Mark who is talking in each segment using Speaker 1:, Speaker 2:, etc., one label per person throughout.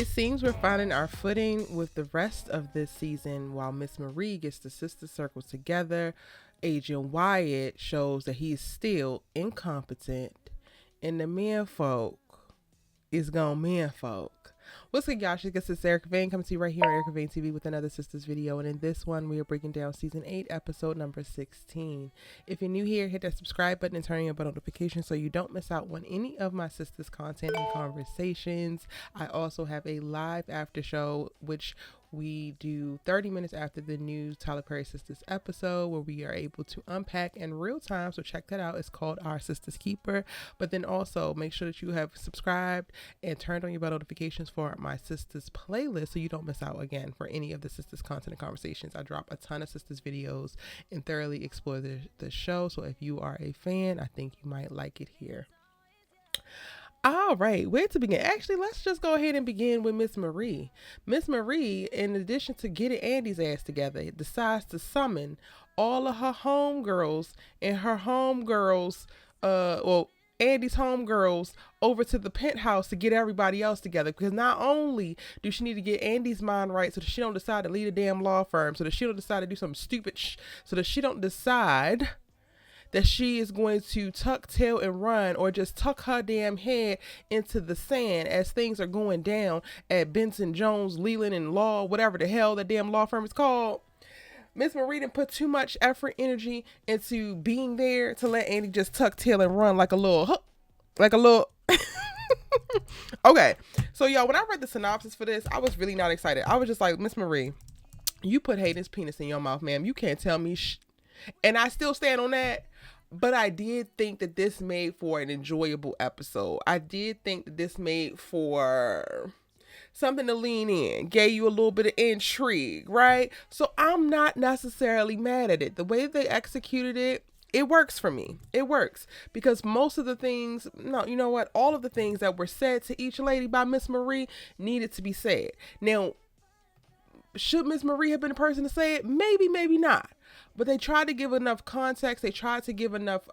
Speaker 1: It seems we're finding our footing with the rest of this season while Miss Marie gets the sister circles together. Agent Wyatt shows that he's still incompetent, and the men folk is gone men folk. What's good, y'all? This is Erica Vane coming to you right here on Erica Vane TV with another Sistas video. And in this one, we are breaking down season 8, episode number 16. If you're new here, hit that subscribe button and turn on your bell notifications so you don't miss out on any of my Sistas content and conversations. I also have a live after show, which we do 30 minutes after the new Tyler Perry Sistas episode, where we are able to unpack in real time. So check that out. It's called Our Sistas Keeper. But then also make sure that you have subscribed and turned on your bell notifications for my Sistas playlist so you don't miss out again for any of the Sistas content and conversations. I drop a ton of Sistas videos and thoroughly explore the show. So if you are a fan, I think you might like it here. All right, where to begin? Actually, let's just go ahead and begin with Miss Marie. Miss Marie, in addition to getting Andi's ass together, decides to summon all of her homegirls and her homegirls, Andi's homegirls over to the penthouse to get everybody else together. Because not only do she need to get Andi's mind right so that she don't decide to lead a damn law firm, so that she don't decide to do something stupid, so that she don't decide that she is going to tuck tail and run or just tuck her damn head into the sand as things are going down at Benson, Jones, Leland, and Law, whatever the hell that damn law firm is called. Miss Marie didn't put too much effort, energy into being there to let Andi just tuck tail and run like a little. Okay, so y'all, when I read the synopsis for this, I was really not excited. I was just like, Miss Marie, you put Hayden's penis in your mouth, ma'am. You can't tell me and I still stand on that. But I did think that this made for an enjoyable episode. I did think that this made for something to lean in, gave you a little bit of intrigue, right? So I'm not necessarily mad at it. The way they executed it, it works for me. It works because most of the things, no, you know what? All of the things that were said to each lady by Miss Marie needed to be said. Now, should Miss Marie have been the person to say it? Maybe, maybe not. But they tried to give enough context. They tried to give enough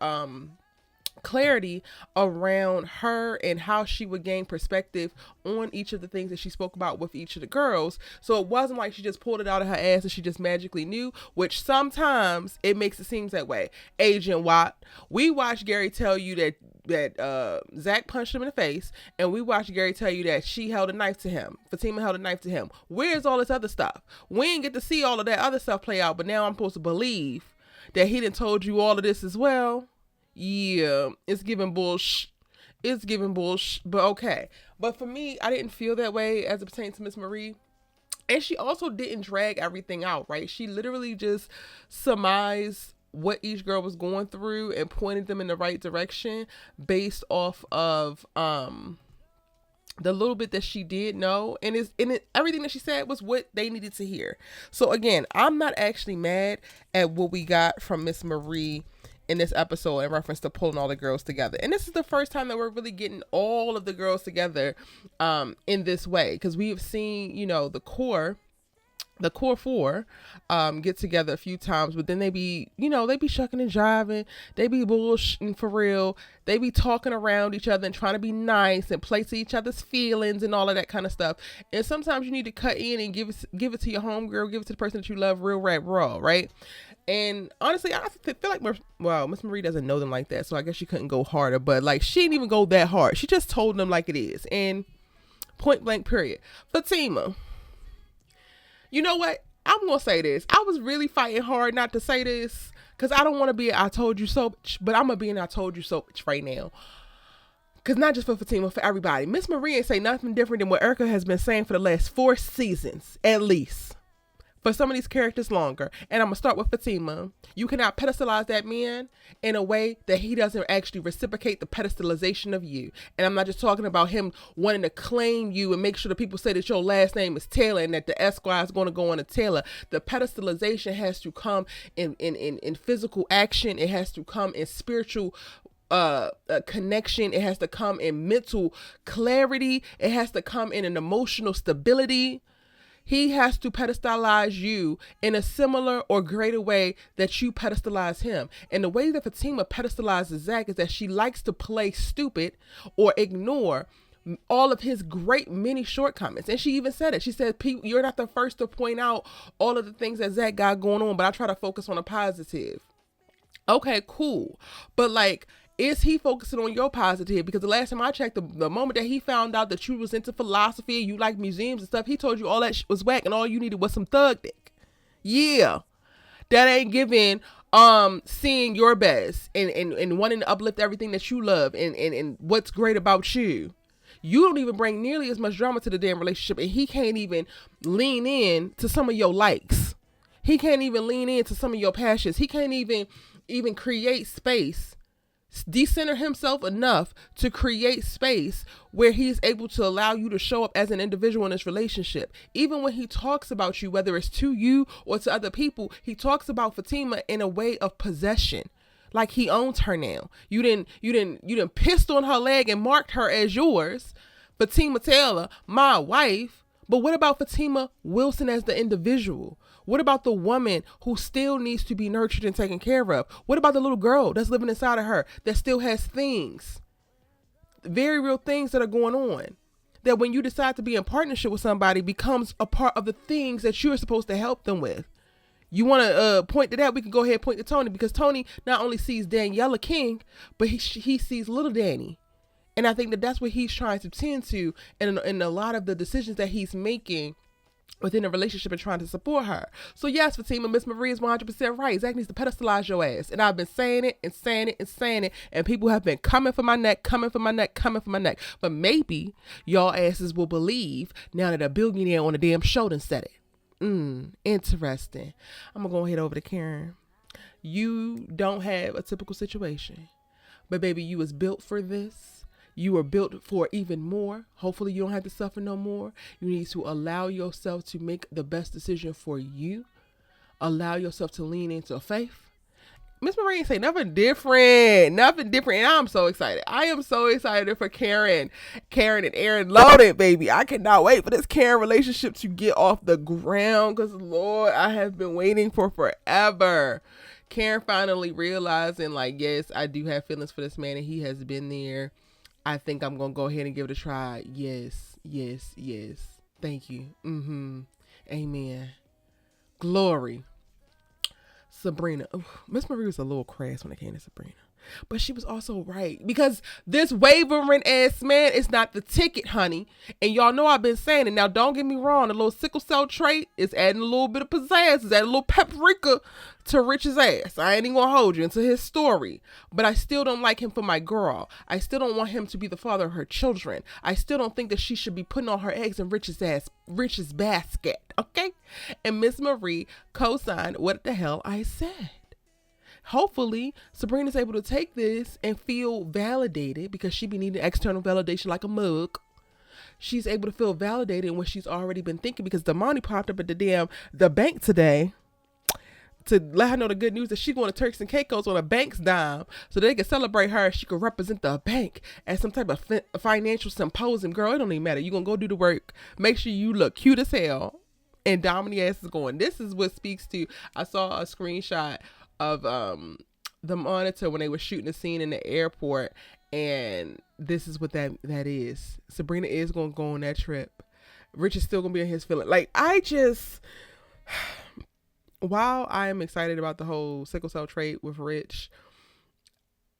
Speaker 1: clarity around her and how she would gain perspective on each of the things that she spoke about with each of the girls. So it wasn't like she just pulled it out of her ass and she just magically knew, which sometimes it makes it seem that way. Agent Watt, we watched Gary tell you that Zach punched him in the face, and we watched Gary tell you that she held a knife to him. Fatima held a knife to him. Where's all this other stuff? We didn't get to see all of that other stuff play out, but now I'm supposed to believe that he done told you all of this as well. Yeah, it's giving bullshit. It's giving bullshit, but okay. But for me, I didn't feel that way as it pertains to Miss Marie. And she also didn't drag everything out, right? She literally just surmised what each girl was going through and pointed them in the right direction based off of the little bit that she did know, and everything that she said was what they needed to hear. So again, I'm not actually mad at what we got from Miss Marie in this episode in reference to pulling all the girls together. And this is the first time that we're really getting all of the girls together in this way, because we've seen, the core four get together a few times, but then they be shucking and jiving, they be bullshitting for real, they be talking around each other and trying to be nice and play to each other's feelings and all of that kind of stuff. And sometimes you need to cut in and give it to your homegirl, give it to the person that you love real rap raw, right? And honestly, I feel like Miss Marie doesn't know them like that, so I guess she couldn't go harder, but like she didn't even go that hard. She just told them like it is, and point blank period. Fatima, you know what? I'm going to say this. I was really fighting hard not to say this because I don't want to be an I told you so bitch, but I'm going to be an I told you so bitch right now. Because not just for Fatima, for everybody. Miss Marie ain't say nothing different than what Erica has been saying for the last 4 seasons, at least. For some of these characters longer. And I'm going to start with Fatima. You cannot pedestalize that man in a way that he doesn't actually reciprocate the pedestalization of you. And I'm not just talking about him wanting to claim you and make sure that people say that your last name is Taylor and that the Esquire is going to go on to Taylor. The pedestalization has to come in physical action. It has to come in spiritual connection. It has to come in mental clarity. It has to come in an emotional stability. He has to pedestalize you in a similar or greater way that you pedestalize him. And the way that Fatima pedestalizes Zach is that she likes to play stupid or ignore all of his great many shortcomings. And she even said it. She said, you're not the first to point out all of the things that Zach got going on, but I try to focus on a positive. Okay, cool. But like, is he focusing on your positive? Because the last time I checked, the moment that he found out that you was into philosophy, you like museums and stuff, he told you all that shit was whack and all you needed was some thug dick. Yeah. That ain't giving seeing your best and wanting to uplift everything that you love and what's great about you. You don't even bring nearly as much drama to the damn relationship, and he can't even lean in to some of your likes. He can't even lean into some of your passions. He can't even create space, decenter himself enough to create space where he's able to allow you to show up as an individual in this relationship. Even when he talks about you, whether it's to you or to other people, he talks about Fatima in a way of possession, like he owns her now. You didn't pissed on her leg and marked her as yours, Fatima Taylor, my wife. But what about Fatima Wilson as the individual? What about the woman who still needs to be nurtured and taken care of? What about the little girl that's living inside of her that still has things, very real things that are going on, that when you decide to be in partnership with somebody becomes a part of the things that you're supposed to help them with? You want to point to that? We can go ahead and point to Tony, because Tony not only sees Daniella King, but he sees little Danni. And I think that that's what he's trying to tend to in a lot of the decisions that he's making within a relationship and trying to support her. So yes, Fatima, Miss Marie is 100% right. Zach needs to pedestalize your ass. And I've been saying it and saying it and saying it. And people have been coming for my neck. But maybe y'all asses will believe now that a billionaire on a damn show done said it. Interesting. I'm going to go ahead over to Karen. You don't have a typical situation. But baby, you was built for this. You were built for even more. Hopefully you don't have to suffer no more. You need to allow yourself to make the best decision for you. Allow yourself to lean into faith. Miss Marie say nothing different. And I'm so excited. I am so excited for Karen and Aaron loaded, baby. I cannot wait for this Karen relationship to get off the ground, because Lord, I have been waiting for forever. Karen finally realizing, like, yes, I do have feelings for this man and he has been there. I think I'm going to go ahead and give it a try. Yes. Thank you. Amen. Glory. Sabrina. Miss Marie was a little crass when it came to Sabrina. But she was also right, because this wavering ass man is not the ticket, honey. And y'all know I've been saying it. Now, don't get me wrong. The little sickle cell trait is adding a little bit of pizzazz. It's adding a little paprika to Rich's ass. I ain't even gonna hold you into his story. But I still don't like him for my girl. I still don't want him to be the father of her children. I still don't think that she should be putting all her eggs in Rich's basket. Okay? And Miss Marie co-signed what the hell I said. Hopefully, Sabrina's able to take this and feel validated, because she be needing external validation like a mug. She's able to feel validated in what she's already been thinking, because the Monti popped up at the bank today to let her know the good news that she's going to Turks and Caicos on a bank's dime, so they can celebrate her. She could represent the bank at some type of financial symposium. Girl, it don't even matter. You're going to go do the work. Make sure you look cute as hell. And Dominique ass is going. This is what speaks to, I saw a screenshot of the monitor when they were shooting the scene in the airport, and this is what that is. Sabrina is gonna go on that trip. Rich is still gonna be in his feeling. Like, I just, while I am excited about the whole sickle cell trait with Rich,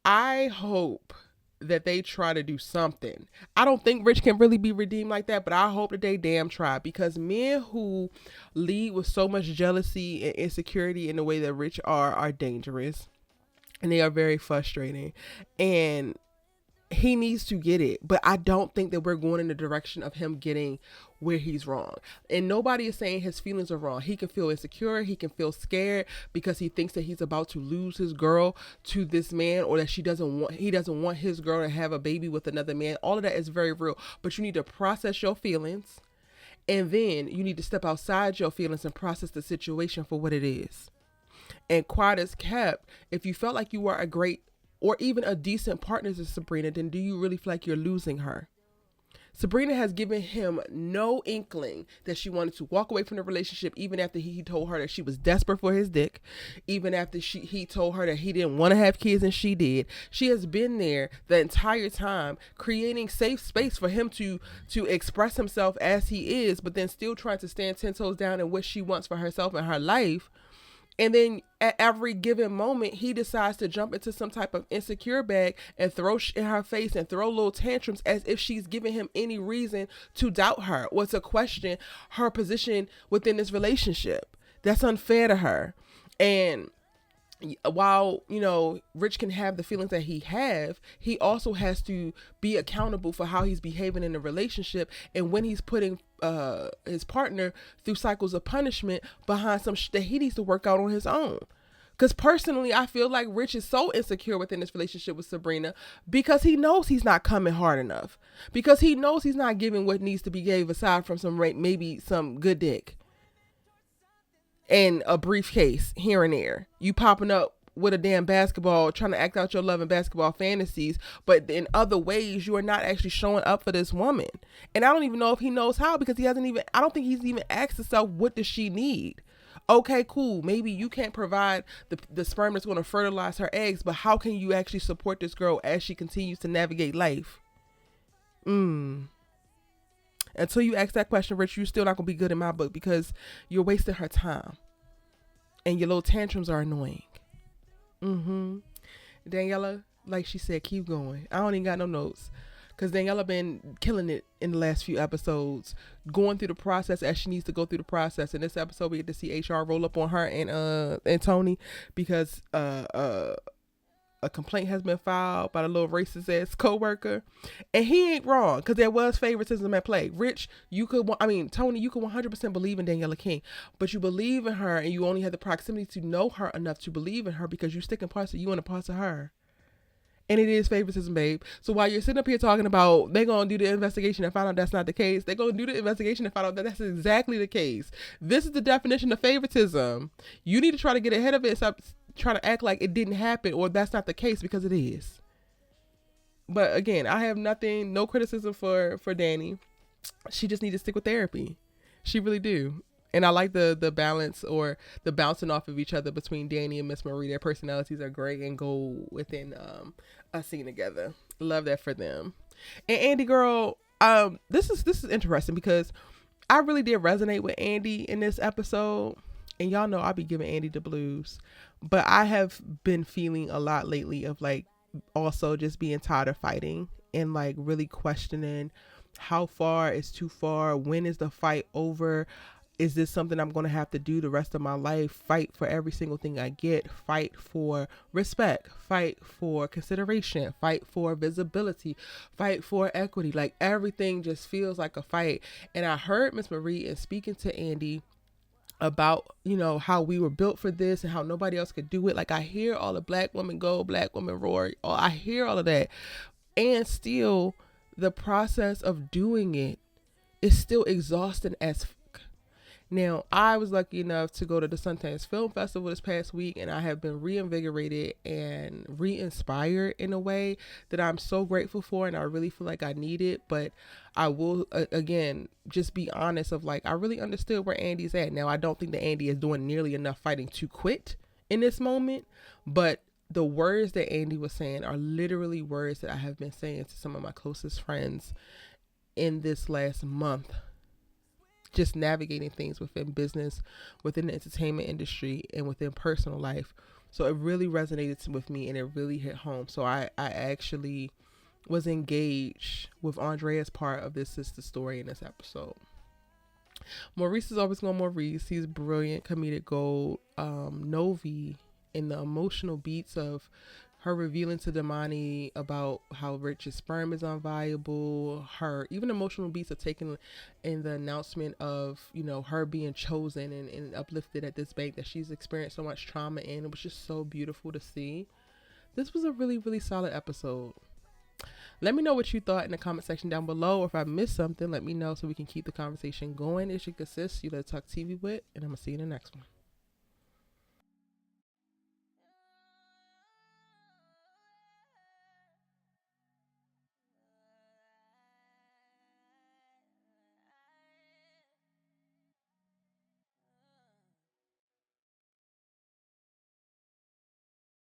Speaker 1: I hope that they try to do something. I don't think Rich can really be redeemed like that, but I hope that they damn try, because men who lead with so much jealousy and insecurity in the way that Rich are dangerous, and they are very frustrating, and he needs to get it. But I don't think that we're going in the direction of him getting where he's wrong. And nobody is saying his feelings are wrong. He can feel insecure. He can feel scared because he thinks that he's about to lose his girl to this man, or that he doesn't want his girl to have a baby with another man. All of that is very real. But you need to process your feelings, and then you need to step outside your feelings and process the situation for what it is. And quiet as kept, if you felt like you were a great or even a decent partner to Sabrina, then do you really feel like you're losing her? Sabrina has given him no inkling that she wanted to walk away from the relationship, even after he told her that she was desperate for his dick, even after he told her that he didn't want to have kids and she did. She has been there the entire time, creating safe space for him to express himself as he is, but then still trying to stand 10 toes down in what she wants for herself and her life. And then at every given moment, he decides to jump into some type of insecure bag and throw in her face and throw little tantrums as if she's giving him any reason to doubt her or to question her position within this relationship. That's unfair to her. And while, you know, Rich can have the feelings that he also has to be accountable for how he's behaving in the relationship and when he's putting his partner through cycles of punishment behind some that he needs to work out on his own. Because personally, I feel like Rich is so insecure within this relationship with Sabrina because he knows he's not coming hard enough, because he knows he's not giving what needs to be gave aside from maybe some good dick and a briefcase here and there. You popping up with a damn basketball, trying to act out your love and basketball fantasies, but in other ways, you are not actually showing up for this woman. And I don't even know if he knows how, because I don't think he's even asked himself, what does she need? Okay, cool. Maybe you can't provide the sperm that's going to fertilize her eggs, but how can you actually support this girl as she continues to navigate life? Until you ask that question, Rich, you're still not going to be good in my book, because you're wasting her time. And your little tantrums are annoying. Daniella, like she said, keep going. I don't even got no notes, because Daniella been killing it in the last few episodes, going through the process as she needs to go through the process. In this episode, we get to see HR roll up on her and Tony, because a complaint has been filed by the little racist ass co-worker, and he ain't wrong, because there was favoritism at play. Rich, Tony, you could 100% believe in Daniella King, but you believe in her, and you only have the proximity to know her enough to believe in her, because you stick in parts of you and the parts of her. And it is favoritism, babe. So while you're sitting up here talking about they're going to do the investigation and find out that's not the case, they're going to do the investigation and find out that that's exactly the case. This is the definition of favoritism. You need to try to get ahead of it and stop trying to act like it didn't happen or that's not the case, because it is. But again, I have no criticism for Danni. She just needs to stick with therapy. She really do. And I like the balance, or the bouncing off of each other between Danni and Miss Marie. Their personalities are great and go within a scene together. Love that for them. And Andi, girl, this is interesting, because I really did resonate with Andi in this episode. And y'all know I be giving Andi the blues, but I have been feeling a lot lately of like also just being tired of fighting and like really questioning how far is too far. When is the fight over? Is this something I'm going to have to do the rest of my life? Fight for every single thing I get. Fight for respect. Fight for consideration. Fight for visibility. Fight for equity. Like everything just feels like a fight. And I heard Miss Marie in speaking to Andi about, you know, how we were built for this and how nobody else could do it. Like I hear all the black women go, black women roar. I hear all of that. And still the process of doing it is still exhausting as fuck. Now, I was lucky enough to go to the Sundance Film Festival this past week, and I have been reinvigorated and re-inspired in a way that I'm so grateful for, and I really feel like I need it. But I will, again, just be honest of like, I really understood where Andi's at. Now, I don't think that Andi is doing nearly enough fighting to quit in this moment, but the words that Andi was saying are literally words that I have been saying to some of my closest friends in this last month. Just navigating things within business, within the entertainment industry, and within personal life. So it really resonated with me, and it really hit home. So I actually was engaged with Andrea's part of this sister story in this episode. Maurice is always going Maurice. He's brilliant, comedic gold. Novi, in the emotional beats of her revealing to Damani about how Rich's sperm is unviable, her even emotional beats of taking in the announcement of, you know, her being chosen and uplifted at this bank that she's experienced so much trauma in. It was just so beautiful to see. This was a really, really solid episode. Let me know what you thought in the comment section down below, or if I missed something, let me know so we can keep the conversation going. It's your good sis, you let talk TV with, and I'm gonna see you in the next one.